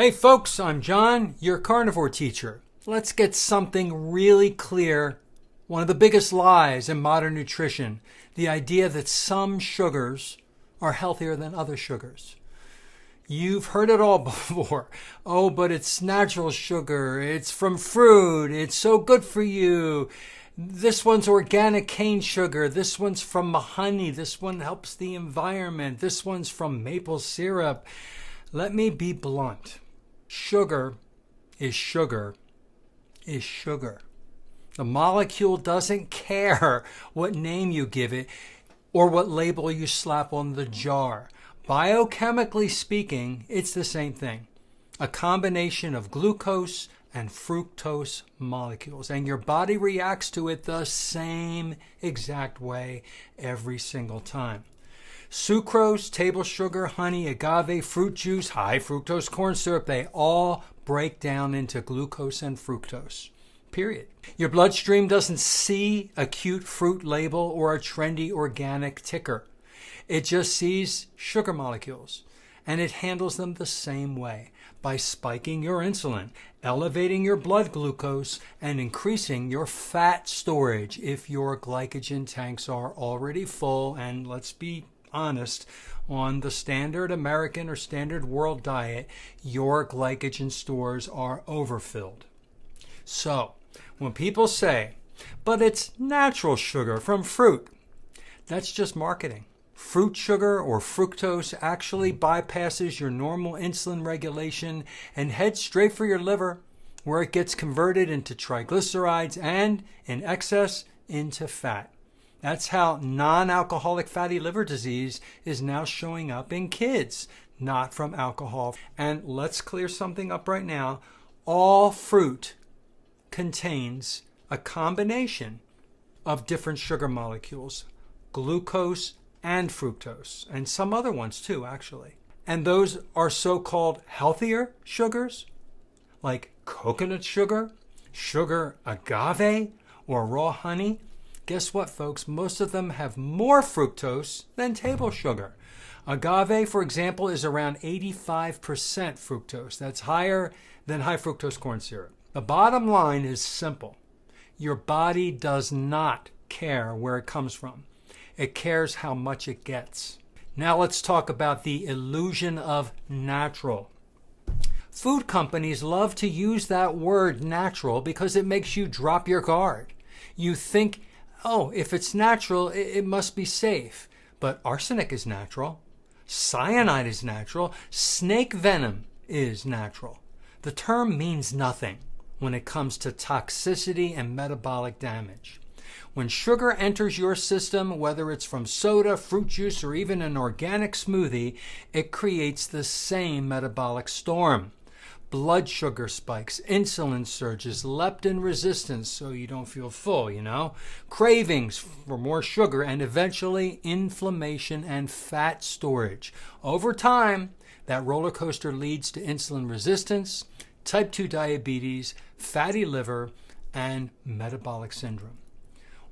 Hey folks, I'm John, your carnivore teacher. Let's get something really clear. One of the biggest lies in modern nutrition, the idea that some sugars are healthier than other sugars. You've heard it all before. Oh, but it's natural sugar. It's from fruit. It's so good for you. This one's organic cane sugar. This one's from honey. This one helps the environment. This one's from maple syrup. Let me be blunt. Sugar is sugar is sugar. The molecule doesn't care what name you give it or what label you slap on the jar. Biochemically speaking, it's the same thing. A combination of glucose and fructose molecules. And your body reacts to it the same exact way every single time. Sucrose, table sugar, honey, agave, fruit juice, high fructose corn syrup, they all break down into glucose and fructose. Period. Your bloodstream doesn't see a cute fruit label or a trendy organic ticker. It just sees sugar molecules, and it handles them the same way by spiking your insulin, elevating your blood glucose, and increasing your fat storage if your glycogen tanks are already full. And let's be honest, on the standard American or standard world diet, your glycogen stores are overfilled. So, when people say, but it's natural sugar from fruit, that's just marketing. Fruit sugar or fructose actually bypasses your normal insulin regulation and heads straight for your liver, where it gets converted into triglycerides and, in excess, into fat. That's how non-alcoholic fatty liver disease is now showing up in kids, not from alcohol. And let's clear something up right now. All fruit contains a combination of different sugar molecules, glucose and fructose, and some other ones too, actually. And those are so-called healthier sugars, like coconut sugar, sugar agave, or raw honey. Guess what, folks? Most of them have more fructose than table sugar. Agave, for example, is around 85% fructose. That's higher than high fructose corn syrup. The bottom line is simple. Your body does not care where it comes from. It cares how much it gets. Now let's talk about the illusion of natural. Food companies love to use that word natural because it makes you drop your guard. You think, oh, if it's natural, it must be safe. But arsenic is natural. Cyanide is natural. Snake venom is natural. The term means nothing when it comes to toxicity and metabolic damage. When sugar enters your system, whether it's from soda, fruit juice, or even an organic smoothie, it creates the same metabolic storm. Blood sugar spikes, insulin surges, leptin resistance, so you don't feel full, cravings for more sugar, and eventually inflammation and fat storage. Over time, that roller coaster leads to insulin resistance, type 2 diabetes, fatty liver, and metabolic syndrome.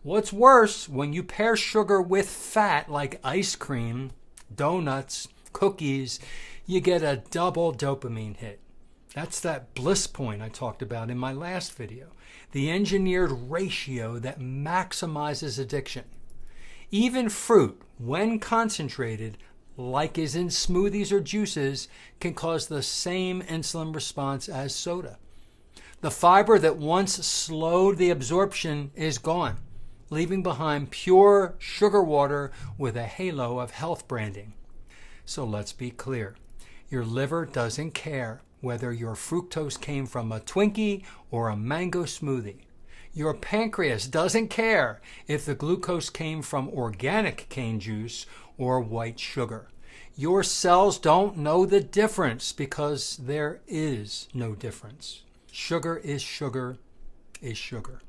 What's worse, when you pair sugar with fat like ice cream, donuts, cookies, you get a double dopamine hit. That's that bliss point I talked about in my last video, the engineered ratio that maximizes addiction. Even fruit, when concentrated, like is in smoothies or juices, can cause the same insulin response as soda. The fiber that once slowed the absorption is gone, leaving behind pure sugar water with a halo of health branding. So let's be clear. Your liver doesn't care whether your fructose came from a Twinkie or a mango smoothie. Your pancreas doesn't care if the glucose came from organic cane juice or white sugar. Your cells don't know the difference because there is no difference. Sugar is sugar is sugar.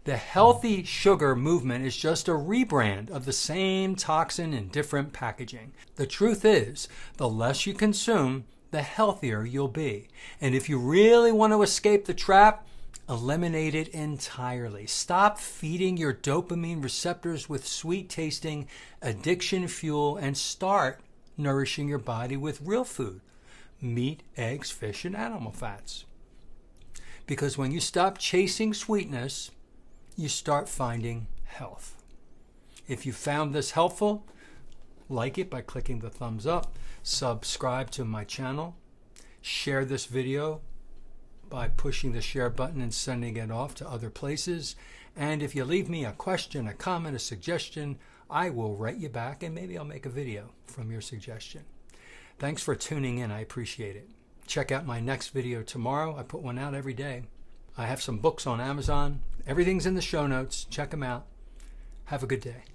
The healthy sugar movement is just a rebrand of the same toxin in different packaging. The truth is, the less you consume, the healthier you'll be. And if you really want to escape the trap, eliminate it entirely. Stop feeding your dopamine receptors with sweet-tasting addiction fuel and start nourishing your body with real food. meat, eggs, fish, and animal fats. Because when you stop chasing sweetness, you start finding health. If you found this helpful, like it by clicking the thumbs up, subscribe to my channel, share this video by pushing the share button and sending it off to other places. And if you leave me a question, a comment, a suggestion, I will write you back and maybe I'll make a video from your suggestion. Thanks for tuning in. I appreciate it. Check out my next video tomorrow. I put one out every day. I have some books on Amazon. Everything's in the show notes. Check them out. Have a good day.